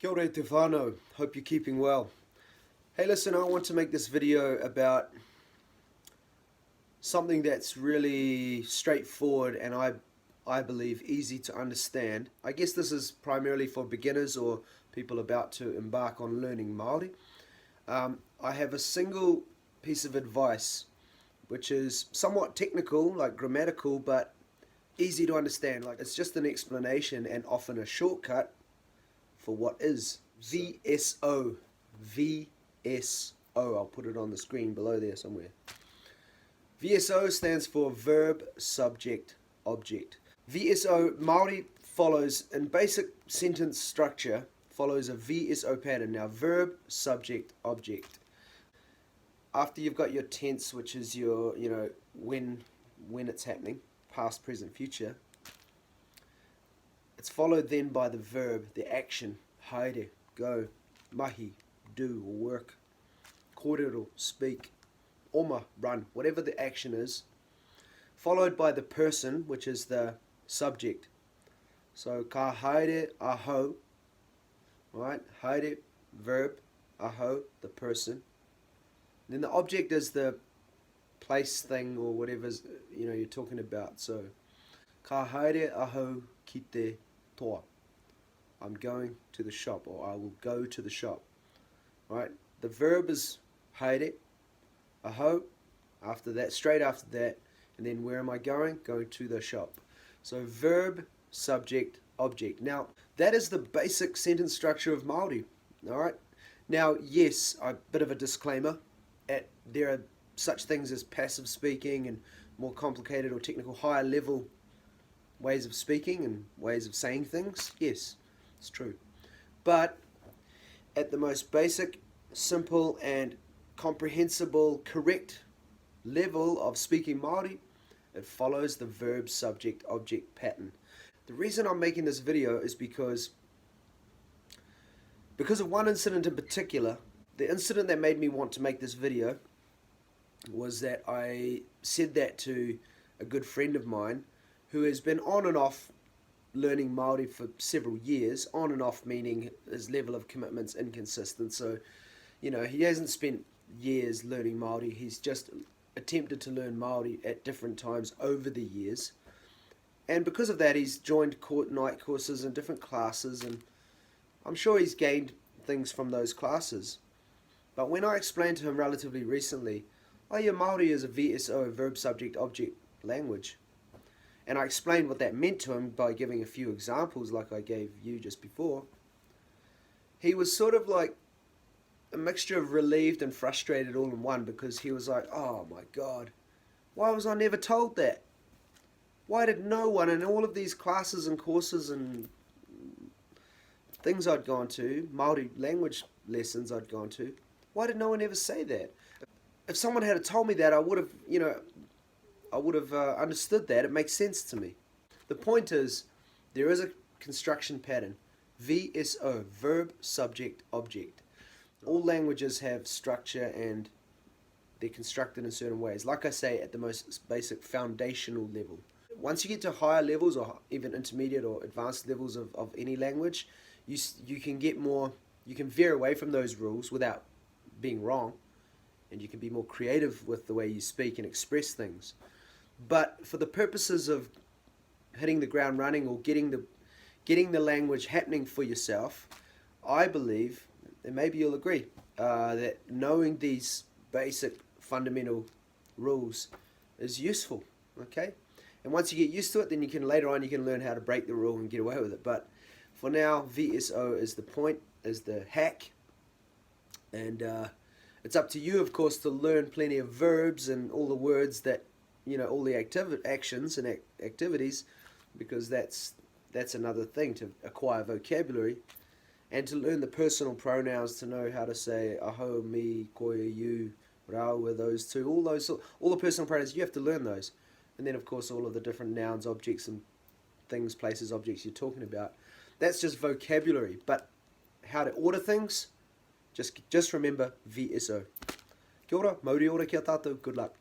Kia ora te whānau, hope you're keeping well. Hey listen, I want to make this video about something that's really straightforward and I believe easy to understand. I guess this is primarily for beginners or people about to embark on learning Māori. I have a single piece of advice which is somewhat technical, like grammatical, but easy to understand. Like it's just an explanation and often a shortcut for what is VSO. VSO. I'll put it on the screen below there somewhere. VSO stands for verb, subject, object. VSO Māori follows, in basic sentence structure, follows a VSO pattern. Now verb, subject, object. After you've got your tense, which is your, when it's happening, past, present, future, it's followed then by the verb, the action, haere, go, mahi, do or work, kōrero, speak, oma, run, whatever the action is, followed by the person, which is the subject. So ka haere aho, right? Haere, verb, aho, the person. And then the object is the place, thing, or whatever's you're talking about. So ka haere aho ki te toa. I'm going to the shop, or I will go to the shop. Right? The verb is haere, aho, after that, straight after that, and then where am I going? Going to the shop. So verb, subject, object. Now, that is the basic sentence structure of Māori. Alright? Now, yes, a bit of a disclaimer. There are such things as passive speaking and more complicated or technical, higher level ways of speaking and ways of saying things. Yes, it's true. But at the most basic, simple and comprehensible, correct level of speaking Māori, it follows the verb, subject, object pattern. The reason I'm making this video is because of one incident in particular. The incident that made me want to make this video was that I said that to a good friend of mine who has been on and off learning Māori for several years, on and off meaning his level of commitment's inconsistent. So, he hasn't spent years learning Māori, he's just attempted to learn Māori at different times over the years. And because of that, he's joined night courses and different classes, and I'm sure he's gained things from those classes. But when I explained to him relatively recently, your Māori is a VSO, verb, subject, object language, and I explained what that meant to him by giving a few examples like I gave you just before, he was sort of like a mixture of relieved and frustrated all in one, because he was like, oh my God, why was I never told that? Why did no one in all of these classes and courses and things I'd gone to, Māori language lessons I'd gone to, why did no one ever say that? If someone had told me that, I would have, understood that. It makes sense to me. The point is, there is a construction pattern. VSO, verb, subject, object. All languages have structure and they're constructed in certain ways. Like I say, at the most basic foundational level. Once you get to higher levels or even intermediate or advanced levels of any language, you can get more, you can veer away from those rules without being wrong, and you can be more creative with the way you speak and express things. But for the purposes of hitting the ground running or getting the language happening for yourself, I believe, and maybe you'll agree, that knowing these basic fundamental rules is useful. Okay, and once you get used to it, then later on you can learn how to break the rule and get away with it. But for now, VSO is the point, is the hack. And it's up to you, of course, to learn plenty of verbs and all the words that, all the actions and activities, because that's another thing, to acquire vocabulary, and to learn the personal pronouns, to know how to say aho, me, koe, you, rau, those two, all the personal pronouns, you have to learn those. And then, of course, all of the different nouns, objects, and things, places, objects you're talking about. That's just vocabulary. But how to order things, just remember VSO. Kia ora, mauri ora kia tātou, good luck.